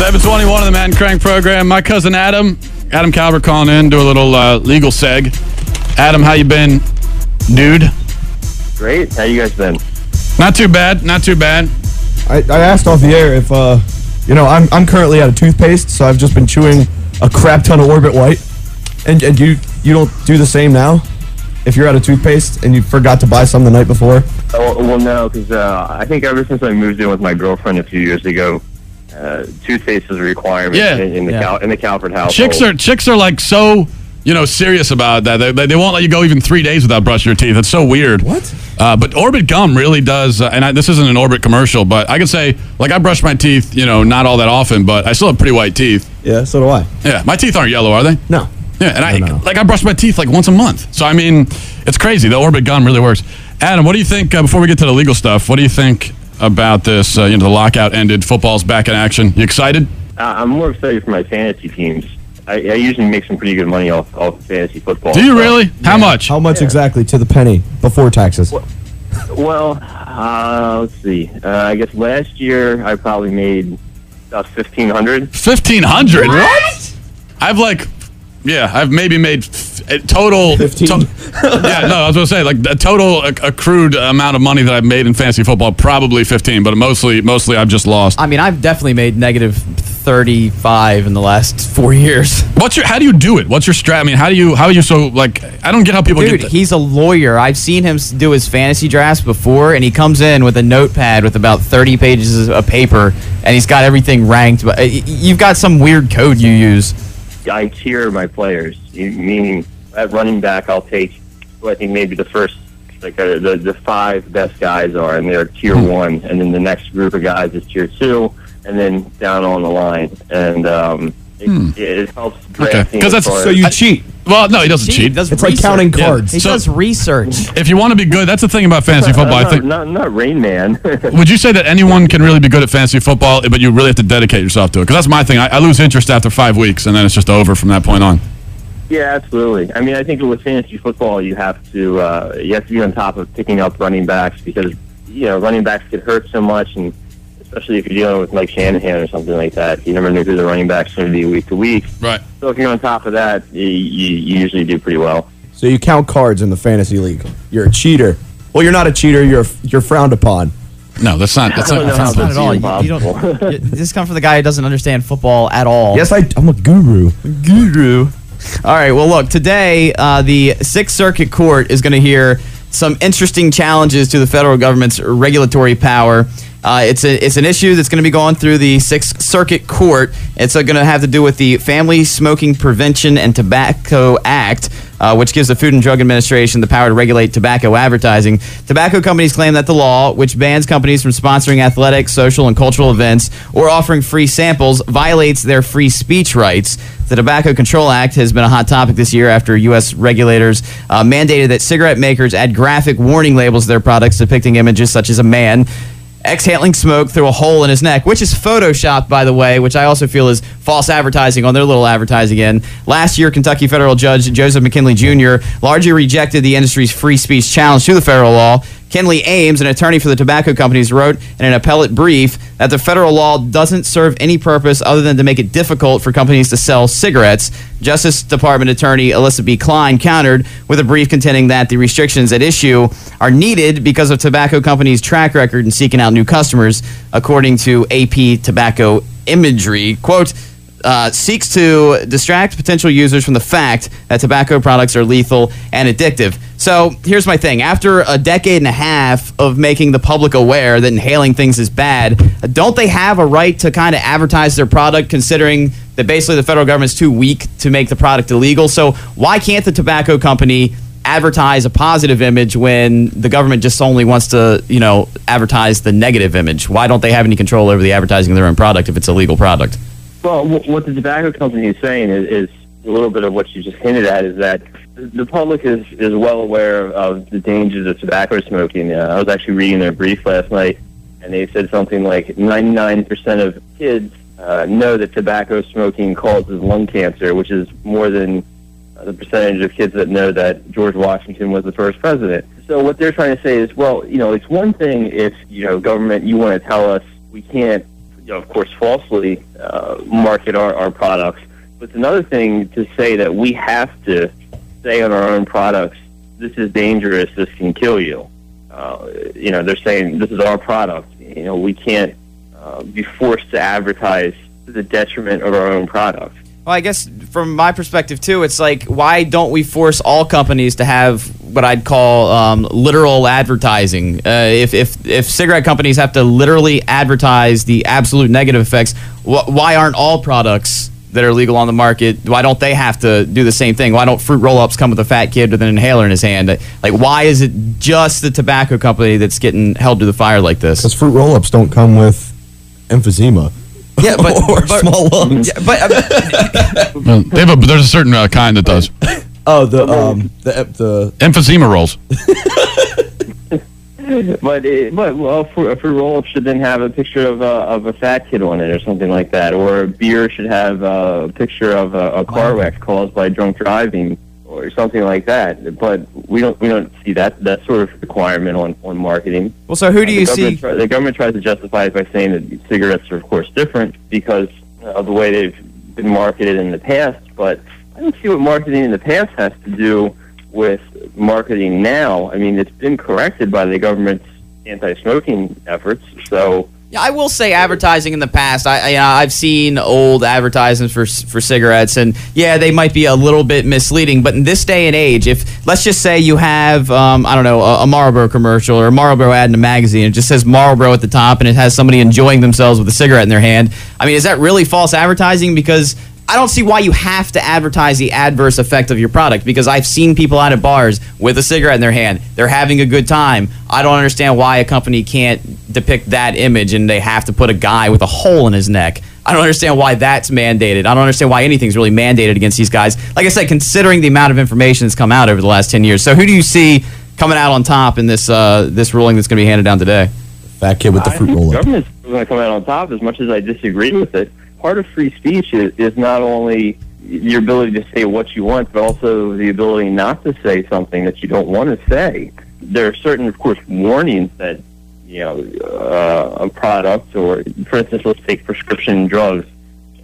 721 of the Matt and Crank program. My cousin Adam Calvert calling in, do a little legal seg. Adam, how you been, dude? Great. How you guys been? Not too bad. I asked off the air if, I'm currently out of toothpaste, so I've just been chewing a crap ton of Orbit White. And you don't do the same now? If you're out of toothpaste and you forgot to buy some the night before? Well, no, because I think ever since I moved in with my girlfriend a few years ago, toothpaste is a requirement in the Calvert household. Chicks are like so, serious about that. They won't let you go even 3 days without brushing your teeth. It's so weird. What? But Orbit gum really does, this isn't an Orbit commercial, but I can say, I brush my teeth, not all that often, but I still have pretty white teeth. Yeah, so do I. Yeah, my teeth aren't yellow, are they? No. Yeah, and I brush my teeth once a month. So, it's crazy. The Orbit gum really works. Adam, what do you think, before we get to the legal stuff, what do you think about this? The lockout ended, football's back in action. You excited? I'm more excited for my fantasy teams. I usually make some pretty good money off fantasy football. Do you really? How much? How much exactly to the penny before taxes? Well, let's see. I guess last year I probably made about $1,500. $1,500? What? I've maybe made total. 15. I was going to say a total accrued amount of money that I've made in fantasy football, probably 15, but mostly I've just lost. I've definitely made negative 35 in the last 4 years. How do you do it? What's your strat? How are you so I don't get how people Dude, he's a lawyer. I've seen him do his fantasy drafts before, and he comes in with a notepad with about 30 pages of paper, and he's got everything ranked. But you've got some weird code you use. I tier my players, meaning at running back I'll take I think maybe the first the 5 best guys are, and they're tier 1, and then the next group of guys is tier 2, and then down on the line, and it helps drafting. Because so you cheat. Well, no, he doesn't cheat. It's like counting cards. He does research. If you want to be good, that's the thing about fantasy football. I think not Rain Man. Would you say that anyone can really be good at fantasy football, but you really have to dedicate yourself to it? Because that's my thing. I lose interest after 5 weeks, and then it's just over from that point on. Yeah, absolutely. I think with fantasy football, you have to be on top of picking up running backs, because running backs get hurt so much, and especially if you're dealing with Mike Shanahan or something like that. You never know who the running back's going to be week to week. Right. So if you're on top of that, you usually do pretty well. So you count cards in the fantasy league. You're a cheater. Well, you're not a cheater. You're frowned upon. No, that's not not at all. You don't. This comes from the guy who doesn't understand football at all. Yes, I'm a guru. All right. Well, look. Today, the Sixth Circuit Court is going to hear some interesting challenges to the federal government's regulatory power. It's an issue that's going to be going through the Sixth Circuit Court. It's going to have to do with the Family Smoking Prevention and Tobacco Act, which gives the Food and Drug Administration the power to regulate tobacco advertising. Tobacco companies claim that the law, which bans companies from sponsoring athletic, social, and cultural events or offering free samples, violates their free speech rights. The Tobacco Control Act has been a hot topic this year after U.S. regulators mandated that cigarette makers add graphic warning labels to their products depicting images such as a man exhaling smoke through a hole in his neck, which is photoshopped, by the way, which I also feel is false advertising on their little advertising end. Last year, Kentucky federal judge Joseph McKinley Jr. largely rejected the industry's free speech challenge to the federal law. Kinley Ames, an attorney for the tobacco companies, wrote in an appellate brief that the federal law doesn't serve any purpose other than to make it difficult for companies to sell cigarettes. Justice Department Attorney Alyssa B. Klein countered with a brief contending that the restrictions at issue are needed because of tobacco companies' track record in seeking out new customers, according to AP Tobacco Imagery. Quote, seeks to distract potential users from the fact that tobacco products are lethal and addictive. So here's my thing. After a decade and a half of making the public aware that inhaling things is bad, don't they have a right to kind of advertise their product, considering that basically the federal government's too weak to make the product illegal? So why can't the tobacco company advertise a positive image when the government just only wants to, advertise the negative image? Why don't they have any control over the advertising of their own product if it's a legal product? Well, what the tobacco company is saying is a little bit of what you just hinted at, is that the public is well aware of the dangers of tobacco smoking. I was actually reading their brief last night, and they said something like 99% of kids know that tobacco smoking causes lung cancer, which is more than the percentage of kids that know that George Washington was the first president. So what they're trying to say is, well, it's one thing if, government, you want to tell us we can't of course, falsely market our products. But it's another thing to say that we have to say on our own products, this is dangerous, this can kill you. They're saying this is our product. We can't be forced to advertise to the detriment of our own product. Well, I guess from my perspective, too, it's like, why don't we force all companies to have what I'd call literal advertising? If cigarette companies have to literally advertise the absolute negative effects, why aren't all products that are legal on the market, why don't they have to do the same thing? Why don't fruit roll-ups come with a fat kid with an inhaler in his hand? Like, why is it just the tobacco company that's getting held to the fire like this? Because fruit roll-ups don't come with emphysema. Yeah, or small lungs. Yeah, but there's a certain kind that does. Oh, the emphysema rolls. But a fruit roll-up should then have a picture of a fat kid on it, or something like that. Or a beer should have a picture of a car wreck caused by drunk driving, or something like that. But we don't see that sort of requirement on marketing. Well, so who do you see? The government tries to justify it by saying that cigarettes are, of course, different because of the way they've been marketed in the past. But I don't see what marketing in the past has to do with marketing now. I mean, it's been corrected by the government's anti-smoking efforts. So yeah, I will say advertising in the past, I've seen old advertisements for cigarettes, and yeah, they might be a little bit misleading. But in this day and age, if let's just say you have a Marlboro commercial or a Marlboro ad in a magazine, it just says Marlboro at the top, and it has somebody enjoying themselves with a cigarette in their hand. I mean, is that really false advertising? Because I don't see why you have to advertise the adverse effect of your product, because I've seen people out at bars with a cigarette in their hand. They're having a good time. I don't understand why a company can't depict that image and they have to put a guy with a hole in his neck. I don't understand why that's mandated. I don't understand why anything's really mandated against these guys. Like I said, considering the amount of information that's come out over the last 10 years. So who do you see coming out on top in this ruling that's going to be handed down today? Fat kid with the fruit roll-up. The government's going to come out on top, as much as I disagree with it. Part of free speech is not only your ability to say what you want, but also the ability not to say something that you don't want to say. There are certain, of course, warnings that, a product, or, for instance, let's take prescription drugs.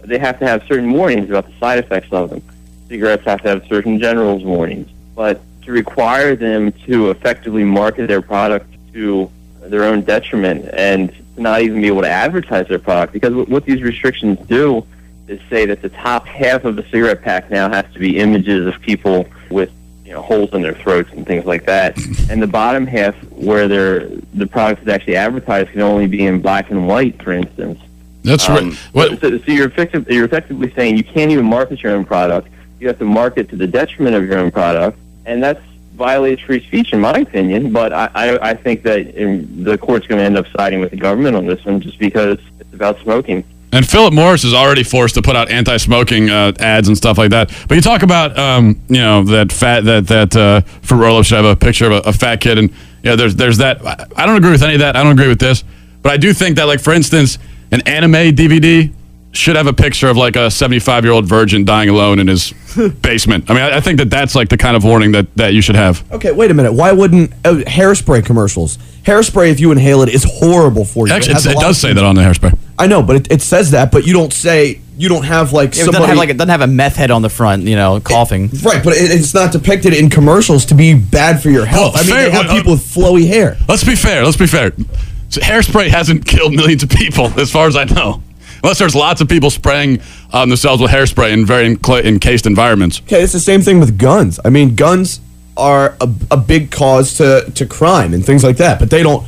They have to have certain warnings about the side effects of them. Cigarettes have to have certain general warnings. But to require them to effectively market their product to their own detriment and not even be able to advertise their product, because what these restrictions do is say that the top half of the cigarette pack now has to be images of people with holes in their throats and things like that, and the bottom half, where the product is actually advertised, can only be in black and white, for instance. That's right. So you're effectively saying you can't even market your own product. You have to market to the detriment of your own product, and that's violates free speech, in my opinion. But I think that the court's going to end up siding with the government on this one, just because it's about smoking. And Philip Morris is already forced to put out anti-smoking ads and stuff like that. But you talk about that fruit roll-up should have a picture of a fat kid, and there's that. I don't agree with any of that. I don't agree with this, but I do think that, like, for instance, an anime DVD should have a picture of like a 75-year-old virgin dying alone in his basement. I mean, I think that's like the kind of warning that you should have. Okay, wait a minute. Why wouldn't hairspray commercials? Hairspray, if you inhale it, is horrible for you. Actually, it does say that on the hairspray. I know, but it says that, but you don't have like somebody... It doesn't have a meth head on the front, coughing. Right, but it's not depicted in commercials to be bad for your health. Well, they have people with flowy hair. Let's be fair. So hairspray hasn't killed millions of people, as far as I know. Unless there's lots of people spraying themselves with hairspray in very encased environments. Okay, it's the same thing with guns. I mean, guns are a big cause to crime and things like that, but they don't,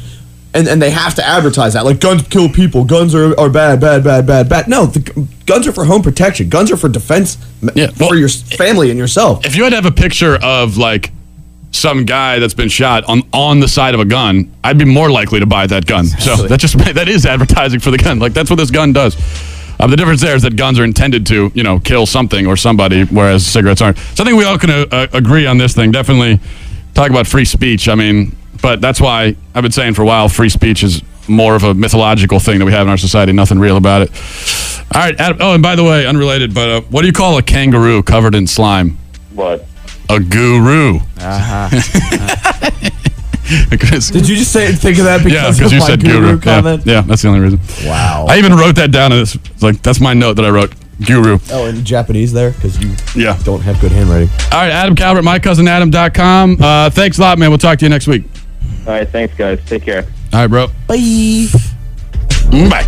and they have to advertise that. Like, guns kill people, guns are bad. No, guns are for home protection. Guns are for defense, for your family and yourself. If you had to have a picture of, like, some guy that's been shot on the side of a gun, I'd be more likely to buy that gun. So that is advertising for the gun. Like, that's what this gun does. The difference there is that guns are intended to, kill something or somebody, whereas cigarettes aren't. So I think we all can agree on this thing. Definitely talk about free speech. I mean, but that's why I've been saying for a while, free speech is more of a mythological thing that we have in our society. Nothing real about it. All right, Adam, and by the way, unrelated, but what do you call a kangaroo covered in slime? What? A guru. Did you just think of that Yeah, because because of you my said guru guru. comment? Yeah, that's the only reason. Wow. I even wrote that down. It's like that's my note that I wrote. Guru. Oh, in Japanese there because you Yeah. don't have good handwriting. All right, Adam Calvert, mycousinadam.com. Thanks a lot, man. We'll talk to you next week. All right, thanks, guys. Take care. All right, bro. Bye. Bye.